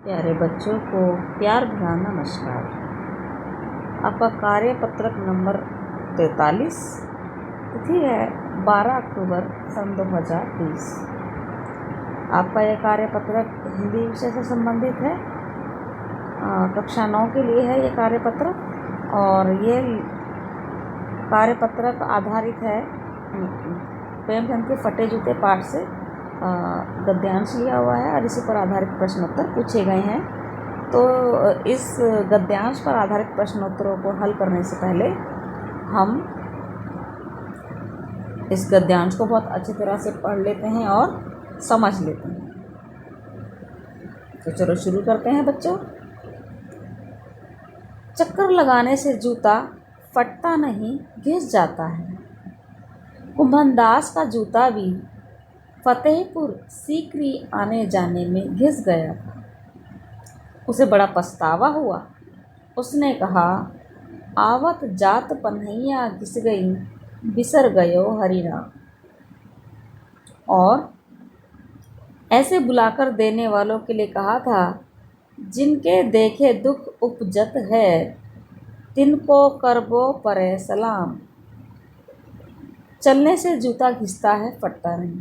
प्यारे बच्चों को प्यार भरा नमस्कार। आपका कार्यपत्रक नंबर 43, तिथि है 12 अक्टूबर सन 2020। आपका यह कार्यपत्रक हिंदी विषय से संबंधित है। कक्षा 9 के लिए है ये कार्यपत्रक, और ये कार्यपत्रक आधारित है प्रेमचंद के फटे जूते पाठ से गद्यांश लिया हुआ है और इसी पर आधारित प्रश्नोत्तर पूछे गए हैं। तो इस गद्यांश पर आधारित प्रश्नोत्तरों को हल करने से पहले हम इस गद्यांश को बहुत अच्छी तरह से पढ़ लेते हैं और समझ लेते हैं। तो चलो शुरू करते हैं बच्चों। चक्कर लगाने से जूता फटता नहीं, घिस जाता है। कुंभनदास का जूता भी फतेहपुर सीकरी आने जाने में घिस गया था। उसे बड़ा पछतावा हुआ। उसने कहा, आवत जात पन्हैया घिस गई, बिसर गयो हरिनाम। और ऐसे बुलाकर देने वालों के लिए कहा था, जिनके देखे दुख उपजत है, तिनको करबो परे सलाम। चलने से जूता घिसता है, फटता नहीं।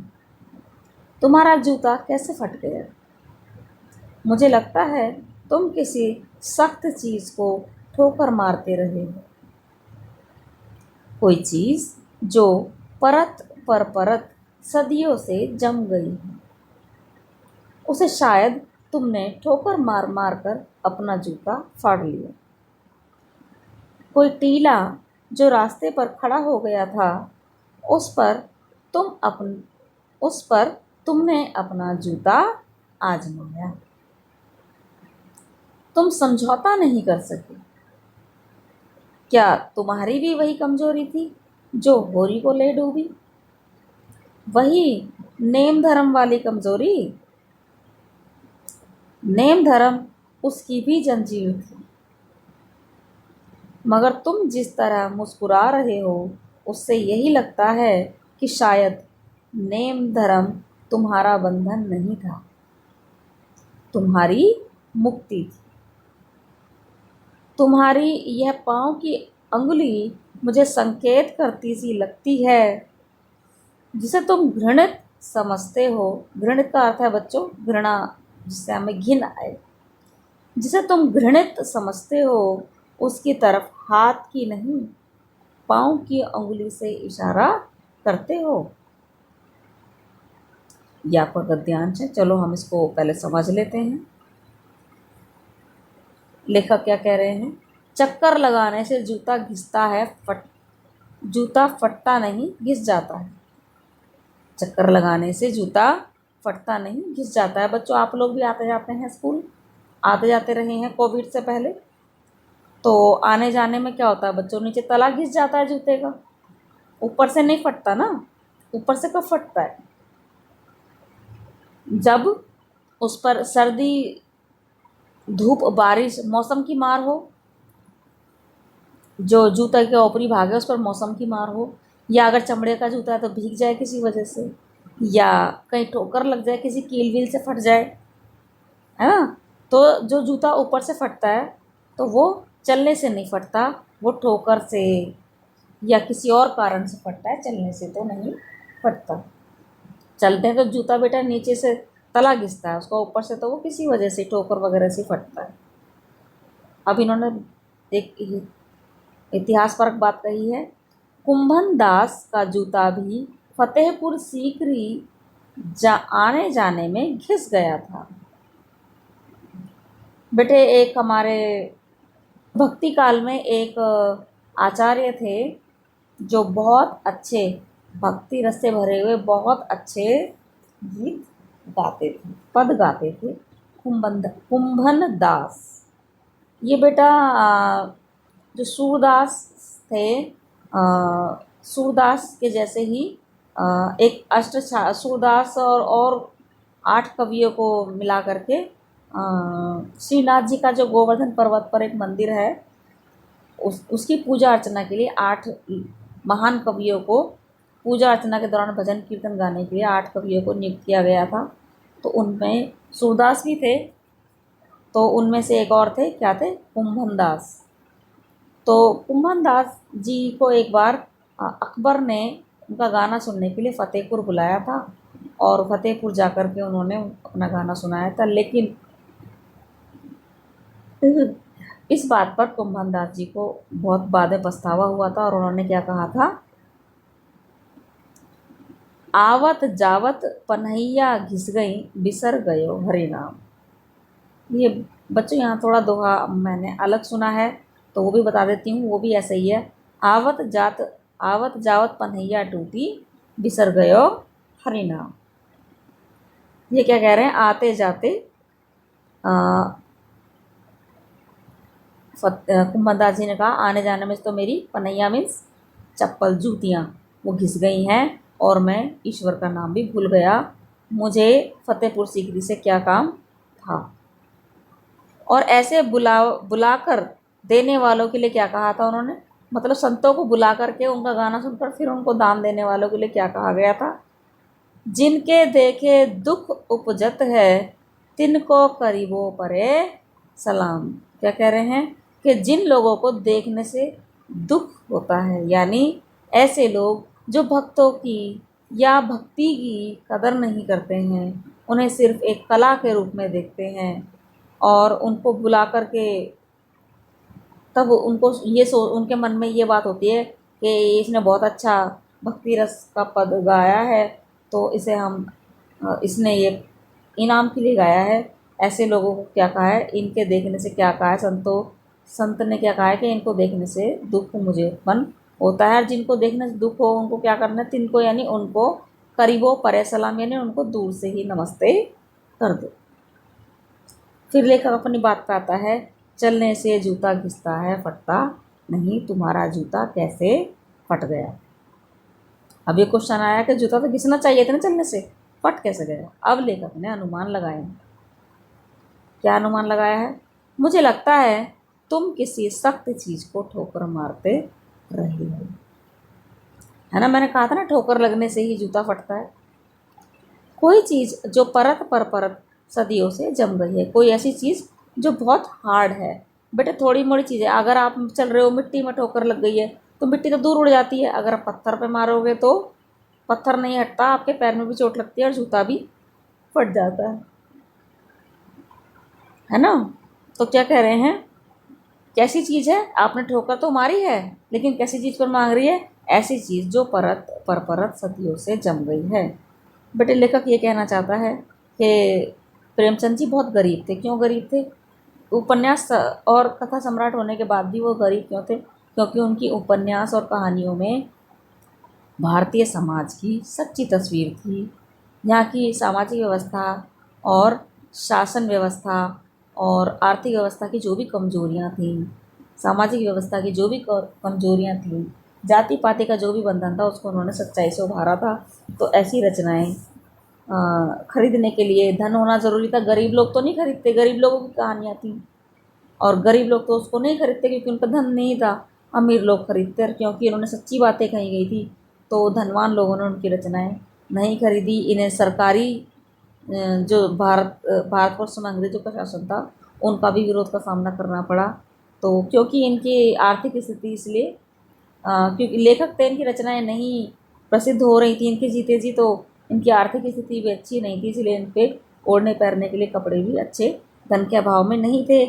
तुम्हारा जूता कैसे फट गया? मुझे लगता है तुम किसी सख्त चीज़ को ठोकर मारते रहे हो। कोई चीज़ जो परत पर परत सदियों से जम गई है, उसे शायद तुमने ठोकर मार मार कर अपना जूता फाड़ लिया। कोई टीला जो रास्ते पर खड़ा हो गया था, उस पर तुमने अपना जूता आजमाया। तुम समझौता नहीं कर सके। क्या तुम्हारी भी वही कमजोरी थी जो होरी को ले डूबी? वही नेम धर्म वाली कमजोरी? नेम धर्म उसकी भी जंजीर थी, मगर तुम जिस तरह मुस्कुरा रहे हो, उससे यही लगता है कि शायद नेम धर्म तुम्हारा बंधन नहीं था, तुम्हारी मुक्ति थी। तुम्हारी यह पाँव की अंगुली मुझे संकेत करती सी लगती है, जिसे तुम घृणित समझते हो। घृणित का अर्थ है बच्चों घृणा, जिससे हमें घिन आए। जिसे तुम घृणित समझते हो, उसकी तरफ हाथ की नहीं, पाँव की अंगुली से इशारा करते हो। यह आपका गद्यांश है। चलो हम इसको पहले समझ लेते हैं। लेखक क्या कह रहे हैं? चक्कर लगाने से जूता घिसता है, जूता फटता नहीं, घिस जाता है। चक्कर लगाने से जूता फटता नहीं, घिस जाता है। बच्चों, आप लोग भी आते जाते हैं स्कूल, आते जाते रहे हैं कोविड से पहले। तो आने जाने में क्या होता है बच्चों? नीचे तला घिस जाता है जूते का, ऊपर से नहीं फटता ना। ऊपर से कब फटता है? जब उस पर सर्दी, धूप, बारिश, मौसम की मार हो। जो जूता के ऊपरी भाग है उस पर मौसम की मार हो, या अगर चमड़े का जूता है तो भीग जाए किसी वजह से, या कहीं ठोकर लग जाए, किसी कील वील से फट जाए, है ना। तो जो जूता ऊपर से फटता है तो वो चलने से नहीं फटता, वो ठोकर से या किसी और कारण से फटता है, चलने से तो नहीं फटता। चलते हैं तो जूता बेटा नीचे से तला घिसता है, उसका ऊपर से तो वो किसी वजह से ठोकर वगैरह से फटता है। अब इन्होंने एक इतिहास परक बात कही है, कुंभनदास का जूता भी फतेहपुर सीकरी आने जाने में घिस गया था। बेटे, एक हमारे भक्ति काल में एक आचार्य थे जो बहुत अच्छे भक्ति रस से भरे हुए बहुत अच्छे गीत गाते थे, पद गाते थे। कुंभनदास, ये बेटा जो सूरदास थे, सूरदास के जैसे ही एक सूरदास और 8 कवियों को मिला करके श्रीनाथ जी का जो गोवर्धन पर्वत पर एक मंदिर है, उसकी पूजा अर्चना के लिए 8 महान कवियों को पूजा अर्चना के दौरान भजन कीर्तन गाने के लिए 8 कवियों को नियुक्त किया गया था। तो उनमें सूरदास भी थे तो उनमें से एक और थे, क्या थे, कुंभन दास। तो कुंभन दास जी को एक बार अकबर ने उनका गाना सुनने के लिए फ़तेहपुर बुलाया था, और फ़तेहपुर जाकर के उन्होंने अपना गाना सुनाया था। लेकिन इस बात पर कुंभन दास जी को बहुत बाद पछतावा हुआ था, और उन्होंने क्या कहा था, आवत जावत पनहैया घिस गई, बिसर गयो हरि नाम। ये बच्चों यहाँ थोड़ा दोहा मैंने अलग सुना है, तो वो भी बता देती हूँ, वो भी ऐसा ही है। आवत जावत पनहैया टूटी, बिसर गयो हरि नाम। ये क्या कह रहे हैं, आते जाते कुंभनदास जी ने कहा, आने जाने में तो मेरी पनैया मीन्स चप्पल, जूतियाँ, वो घिस गई हैं, और मैं ईश्वर का नाम भी भूल गया। मुझे फतेहपुर सीकरी से क्या काम था। और ऐसे बुलाकर देने वालों के लिए क्या कहा था उन्होंने, मतलब संतों को बुला करके उनका गाना सुनकर फिर उनको दान देने वालों के लिए क्या कहा गया था, जिनके देखे दुख उपजत है, तिनको करीबो परे सलाम। क्या कह रहे हैं कि जिन लोगों को देखने से दुख होता है, यानी ऐसे लोग जो भक्तों की या भक्ति की कदर नहीं करते हैं, उन्हें सिर्फ एक कला के रूप में देखते हैं, और उनको बुला करके तब उनको उनके मन में ये बात होती है कि इसने बहुत अच्छा भक्ति रस का पद गाया है, तो इसे हम इसने ये इनाम के लिए गाया है। ऐसे लोगों को क्या कहा है, इनके देखने से क्या कहा है, संत ने क्या कहा है कि इनको देखने से दुख मुझे उत्पन्न होता है, और जिनको देखने से दुख हो उनको क्या करना है, तिनको यानी उनको करीबो परे सलाम, यानी उनको दूर से ही नमस्ते कर दो। फिर लेखक अपनी बात पे आता है, चलने से जूता घिसता है फटता नहीं, तुम्हारा जूता कैसे फट गया। अब ये क्वेश्चन आया कि जूता तो घिसना चाहिए था ना चलने से, फट कैसे गया। अब लेखक ने अनुमान लगाए। क्या अनुमान लगाया है, मुझे लगता है तुम किसी सख्त चीज को ठोकर मारते रहे हो। है ना, मैंने कहा था ना ठोकर लगने से ही जूता फटता है। कोई चीज जो परत पर परत सदियों से जम गई है, कोई ऐसी चीज जो बहुत हार्ड है। बेटे थोड़ी मोड़ी चीज़ है, अगर आप चल रहे हो मिट्टी में ठोकर लग गई है तो मिट्टी तो दूर उड़ जाती है, अगर आप पत्थर पे मारोगे तो पत्थर नहीं हटता, आपके पैर में भी चोट लगती है और जूता भी फट जाता है ना। तो क्या कह रहे हैं, कैसी चीज़ है, आपने ठोकर तो मारी है, लेकिन कैसी चीज़ पर मांग रही है, ऐसी चीज़ जो परत पर परत सदियों से जम गई है। बेटे लेखक ये कहना चाहता है कि प्रेमचंद जी बहुत गरीब थे। क्यों गरीब थे, उपन्यास और कथा सम्राट होने के बाद भी वो गरीब क्यों थे, क्योंकि उनकी उपन्यास और कहानियों में भारतीय समाज की सच्ची तस्वीर थी। यहाँ की सामाजिक व्यवस्था और शासन व्यवस्था और आर्थिक व्यवस्था की जो भी कमजोरियाँ थीं, सामाजिक व्यवस्था की जो भी कमजोरियाँ थीं, जाति पाति का जो भी बंधन था, उसको उन्होंने सच्चाई से उभारा था। तो ऐसी रचनाएं खरीदने के लिए धन होना ज़रूरी था। गरीब लोग तो नहीं खरीदते, गरीब लोगों की कहानियाँ थीं, और गरीब लोग तो उसको नहीं खरीदते क्योंकि उनका धन नहीं था। अमीर लोग खरीदते, क्योंकि इन्होंने सच्ची बातें कही गई थी। तो धनवान लोगों ने उनकी रचनाएं नहीं खरीदी। इन्हें सरकारी जो भारतवर्ष में अंग्रेजों का शासन था, उनका भी विरोध का सामना करना पड़ा। तो क्योंकि इनकी आर्थिक स्थिति इसलिए क्योंकि लेखक थे, इनकी रचनाएं नहीं प्रसिद्ध हो रही थी इनके जीते जी, तो इनकी आर्थिक स्थिति भी अच्छी नहीं थी, इसलिए इन पे ओढ़ने पहनने के लिए कपड़े भी अच्छे धन के अभाव में नहीं थे।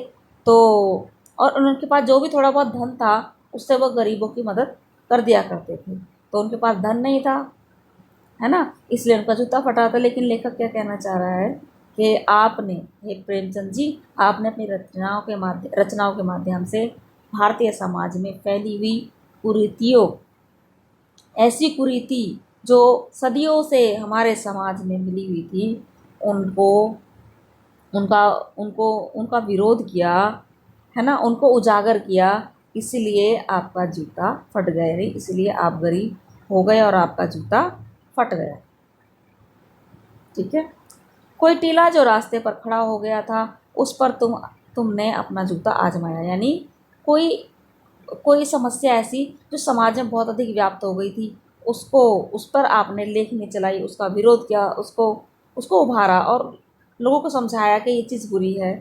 तो और उनके पास जो भी थोड़ा बहुत धन था, उससे वो गरीबों की मदद कर दिया करते थे। तो उनके पास धन नहीं था, है ना, इसलिए उनका जूता फटा था। लेकिन लेखक क्या कहना चाह रहा है कि आपने, हे प्रेमचंद जी, आपने अपनी रचनाओं के माध्यम से भारतीय समाज में फैली हुई कुरीतियों, ऐसी कुरीति जो सदियों से हमारे समाज में मिली हुई थी, उनको उनका उनको उनका विरोध किया, है ना, उनको उजागर किया। इसलिए आपका जूता फट गया, नहीं इसलिए आप गरीब हो गए और आपका जूता फट गया। ठीक है, कोई टीला जो रास्ते पर खड़ा हो गया था, उस पर तुमने अपना जूता आजमाया, यानी कोई कोई समस्या ऐसी जो समाज में बहुत अधिक व्याप्त हो गई थी, उसको उस पर आपने लेखनी चलाई, उसका विरोध किया, उसको उसको उभारा और लोगों को समझाया कि ये चीज़ बुरी है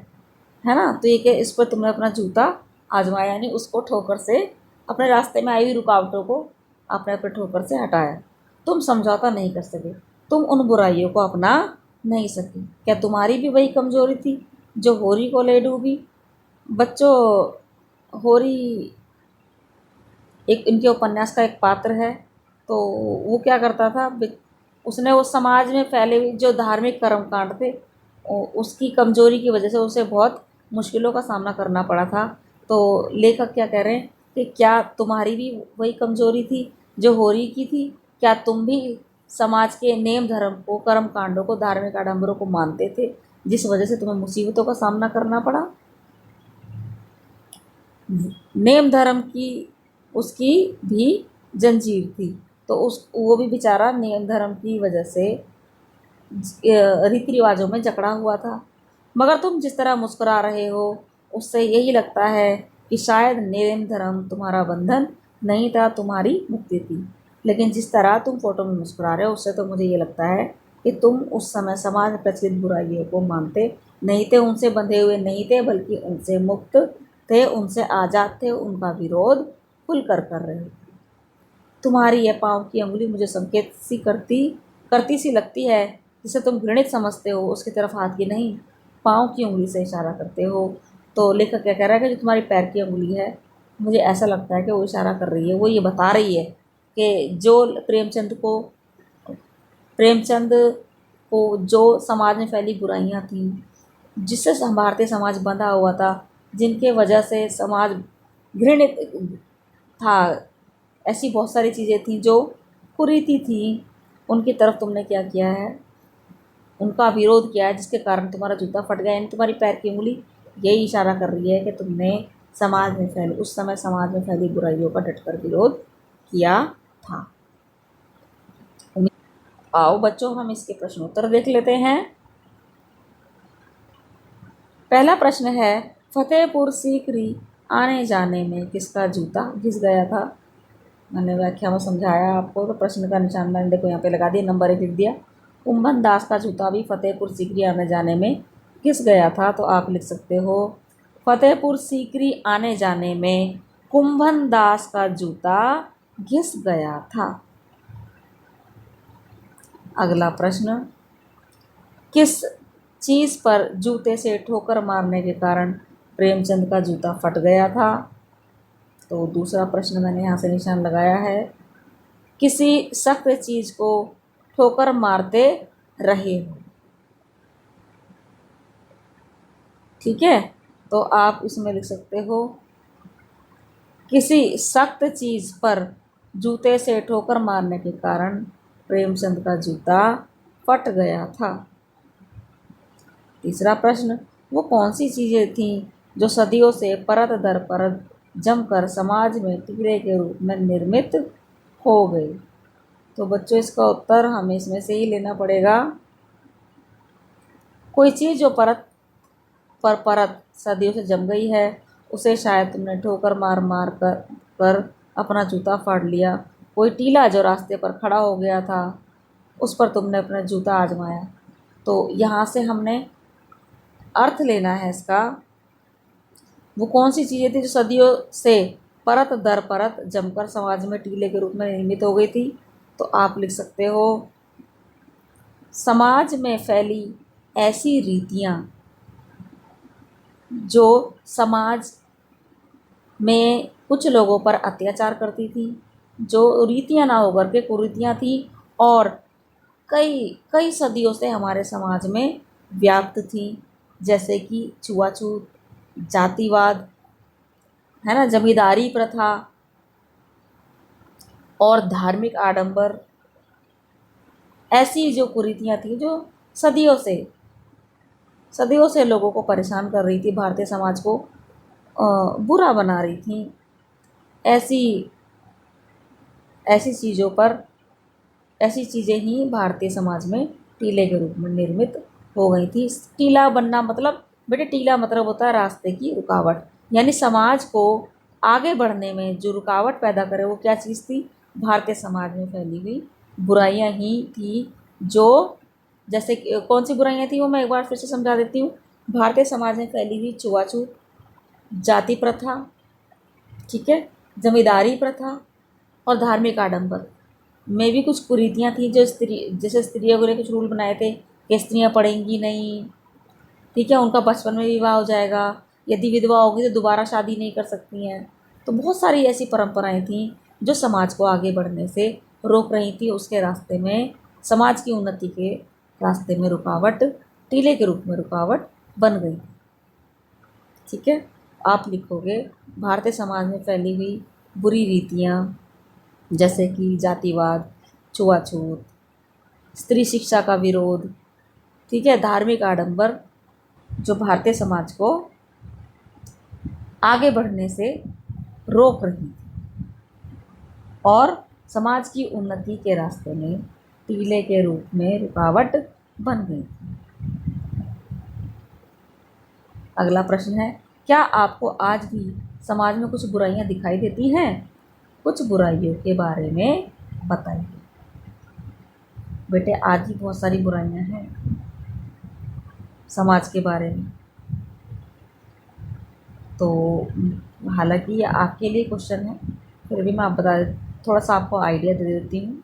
है ना। तो ये कि इस पर तुमने अपना जूता आजमाया, यानी उसको ठोकर से, अपने रास्ते में आई हुई रुकावटों को आपने अपने ठोकर से हटाया। तुम समझौता नहीं कर सके, तुम उन बुराइयों को अपना नहीं सके। क्या तुम्हारी भी वही कमजोरी थी जो होरी को ले डूबी? बच्चों, होरी एक इनके उपन्यास का एक पात्र है। तो वो क्या करता था, उसने उस समाज में फैले हुए जो धार्मिक कर्मकांड थे, उसकी कमजोरी की वजह से उसे बहुत मुश्किलों का सामना करना पड़ा था। तो लेखक क्या कह रहे हैं कि क्या तुम्हारी भी वही कमजोरी थी जो होरी की थी? क्या तुम भी समाज के नेम धर्म को, कर्म कांडों को, धार्मिक आडंबरों को मानते थे, जिस वजह से तुम्हें मुसीबतों का सामना करना पड़ा? नेम धर्म की उसकी भी जंजीर थी, तो उस वो भी बेचारा नेम धर्म की वजह से रीति रिवाजों में जकड़ा हुआ था। मगर तुम जिस तरह मुस्कुरा रहे हो, उससे यही लगता है कि शायद नेम धर्म तुम्हारा बंधन नहीं था, तुम्हारी मुक्ति थी। लेकिन जिस तरह तुम फोटो में मुस्कुरा रहे हो, उससे तो मुझे ये लगता है कि तुम उस समय समाज में प्रचलित बुराइयों को मानते नहीं थे, उनसे बंधे हुए नहीं थे, बल्कि उनसे मुक्त थे, उनसे आज़ाद थे, उनका विरोध खुलकर कर रहे थे। तुम्हारी यह पाँव की अंगुली मुझे संकेत सी करती करती सी लगती है, जिसे तुम घृणित समझते हो, उसकी तरफ हाथ की नहीं, पाँव की उंगली से इशारा करते हो। तो लेखक क्या कह रहा है कि जो तुम्हारी पैर की उंगली है, मुझे ऐसा लगता है कि वो इशारा कर रही है, वो ये बता रही है कि जो प्रेमचंद को जो समाज में फैली बुराइयां थीं, जिससे भारतीय समाज बंधा हुआ था, जिनके वजह से समाज घृणित था, ऐसी बहुत सारी चीज़ें थीं जो कुरीति थी, उनकी तरफ तुमने क्या किया है, उनका विरोध किया है, जिसके कारण तुम्हारा जूता फट गया। यानी तुम्हारी पैर की उंगली यही इशारा कर रही है कि तुमने उस समय समाज में फैली बुराइयों का डटकर विरोध किया था। आओ बच्चों, हम इसके प्रश्नोत्तर देख लेते हैं। पहला प्रश्न है, फतेहपुर सीकरी आने जाने में किसका जूता घिस गया था? मैंने व्याख्या में समझाया आपको, तो प्रश्न का निशान मैंने देखो यहाँ पे लगा दिया, नंबर 1 लिख दिया। कुंभन दास का जूता भी फतेहपुर सीकरी आने जाने में घिस गया था, तो आप लिख सकते हो, फतेहपुर सीकरी आने जाने में कुंभन दास का जूता घिस गया था। अगला प्रश्न, किस चीज़ पर जूते से ठोकर मारने के कारण प्रेमचंद का जूता फट गया था? तो दूसरा प्रश्न मैंने यहाँ से निशान लगाया है, किसी सख्त चीज़ को ठोकर मारते रहे हो। ठीक है, तो आप इसमें लिख सकते हो, किसी सख्त चीज़ पर जूते से ठोकर मारने के कारण प्रेमचंद का जूता फट गया था। तीसरा प्रश्न, वो कौन सी चीज़ें थीं जो सदियों से परत दर परत जमकर समाज में टीले के रूप में निर्मित हो गई? तो बच्चों, इसका उत्तर हमें इसमें से ही लेना पड़ेगा। कोई चीज़ जो परत पर परत सदियों से जम गई है, उसे शायद तुमने ठोकर मार मार कर अपना जूता फाड़ लिया। कोई टीला जो रास्ते पर खड़ा हो गया था, उस पर तुमने अपना जूता आजमाया। तो यहाँ से हमने अर्थ लेना है इसका, वो कौन सी चीज़ें थी जो सदियों से परत दर परत जमकर समाज में टीले के रूप में निर्मित हो गई थी? तो आप लिख सकते हो, समाज में फैली ऐसी रीतियाँ जो समाज में कुछ लोगों पर अत्याचार करती थी, जो रीतियाँ ना होकर के कुरीतियाँ थी, और कई कई सदियों से हमारे समाज में व्याप्त थी, जैसे कि छुआछूत, जातिवाद, है ना, जमींदारी प्रथा और धार्मिक आडंबर। ऐसी जो कुरीतियाँ थी जो सदियों से लोगों को परेशान कर रही थी, भारतीय समाज को बुरा बना रही थी। ऐसी ऐसी चीज़ों पर ऐसी चीज़ें ही भारतीय समाज में टीले के रूप में निर्मित हो गई थी। टीला बनना मतलब, बेटे टीला मतलब होता है रास्ते की रुकावट, यानी समाज को आगे बढ़ने में जो रुकावट पैदा करे, वो क्या चीज़ थी? भारतीय समाज में फैली हुई बुराइयां ही थी। जो जैसे कौन सी बुराइयां थी, वो मैं एक बार फिर से समझा देती हूँ। भारतीय समाज में फैली हुई छुआछूत, जाति प्रथा, ठीक है, जमींदारी प्रथा और धार्मिक आडंबर में भी कुछ कुरीतियाँ थी, जो जैसे स्त्रियों के लिए कुछ रूल बनाए थे कि स्त्रियाँ पढ़ेंगी नहीं, ठीक है, उनका बचपन में विवाह हो जाएगा, यदि विधवा होगी तो दोबारा शादी नहीं कर सकती हैं। तो बहुत सारी ऐसी परंपराएं थीं जो समाज को आगे बढ़ने से रोक रही थी, उसके रास्ते में, समाज की उन्नति के रास्ते में रुकावट, टीले के रूप में रुकावट बन गई। ठीक है, आप लिखोगे भारतीय समाज में फैली हुई बुरी रीतियाँ, जैसे कि जातिवाद, छुआछूत, स्त्री शिक्षा का विरोध, ठीक है, धार्मिक आडंबर, जो भारतीय समाज को आगे बढ़ने से रोक रही थी और समाज की उन्नति के रास्ते में टीले के रूप में रुकावट बन गई थी। अगला प्रश्न है, क्या आपको आज भी समाज में कुछ बुराइयां दिखाई देती हैं? कुछ बुराइयों के बारे में बताइए। बेटे, आज भी बहुत सारी बुराइयां हैं समाज के बारे में। तो हालांकि ये आपके लिए क्वेश्चन है, फिर भी मैं आप बता थोड़ा सा आपको आइडिया दे देती हूँ।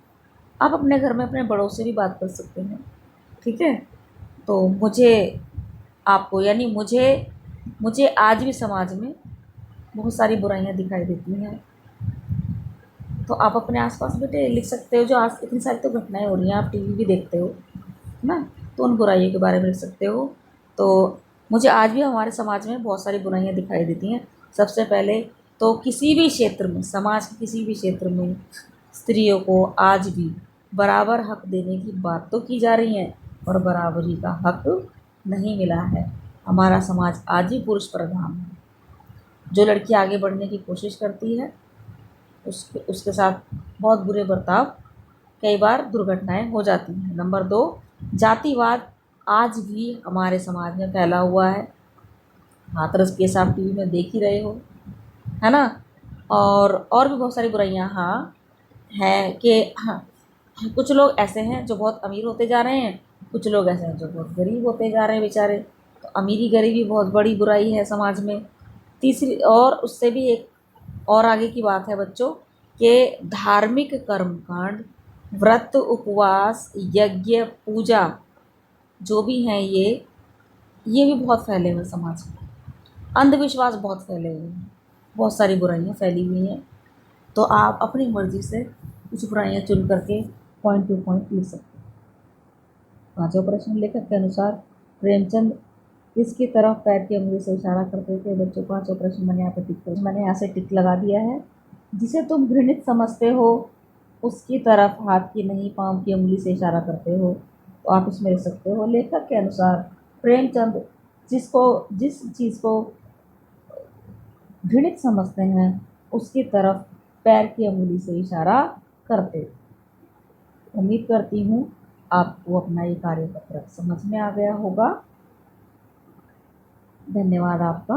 आप अपने घर में अपने बड़ों से भी बात कर सकते हैं, ठीक है। तो मुझे आपको यानी मुझे मुझे आज भी समाज में बहुत सारी बुराइयां दिखाई देती हैं। तो आप अपने आसपास बेटे लिख सकते हो, जो आज इतनी सारी तो घटनाएं हो रही हैं, आप टीवी भी देखते हो ना, तो उन बुराइयों के बारे में लिख सकते हो। तो मुझे आज भी हमारे समाज में बहुत सारी बुराइयां दिखाई देती हैं। सबसे पहले तो किसी भी क्षेत्र में, समाज के किसी भी क्षेत्र में स्त्रियों को आज भी बराबर हक देने की बात तो की जा रही है, और बराबरी का हक नहीं मिला है। हमारा समाज आज भी पुरुष प्रधान है। जो लड़की आगे बढ़ने की कोशिश करती है, उसके साथ बहुत बुरे बर्ताव, कई बार दुर्घटनाएं हो जाती हैं। नंबर 2, जातिवाद आज भी हमारे समाज में फैला हुआ है। हाथरस केस आप टीवी में देख ही रहे हो, है ना। और भी बहुत सारी बुराइयां हाँ हैं कि हाँ, कुछ लोग ऐसे हैं जो बहुत अमीर होते जा रहे हैं, कुछ लोग ऐसे हैं जो बहुत गरीब होते जा रहे हैं बेचारे। तो अमीरी गरीबी बहुत बड़ी बुराई है समाज में। तीसरी, और उससे भी एक और आगे की बात है बच्चों, कि धार्मिक कर्मकांड, व्रत, उपवास, यज्ञ, पूजा, जो भी हैं ये भी बहुत फैले हुए समाज में। अंधविश्वास बहुत फैले हुए हैं, बहुत सारी बुराइयां फैली हुई हैं। तो आप अपनी मर्जी से कुछ बुराइयां चुन करके पॉइंट टू पॉइंट लिख सकते हैं। पांचवा प्रश्न, लेखक के अनुसार प्रेमचंद किसकी तरफ पैर की उंगली से इशारा करते थे? बच्चों, पांचवा प्रश्न मैंने यहाँ से टिक लगा दिया है। जिसे तुम घृणित समझते हो उसकी तरफ हाथ की नहीं पांव की उंगली से इशारा करते हो। तो आप इसमें लिख सकते हो, लेखक के अनुसार प्रेमचंद जिस चीज़ को घृणित समझते हैं उसकी तरफ पैर की उंगली से इशारा करते। उम्मीद करती हूँ आपको अपना ये कार्यपत्र समझ में आ गया होगा। धन्यवाद आपका।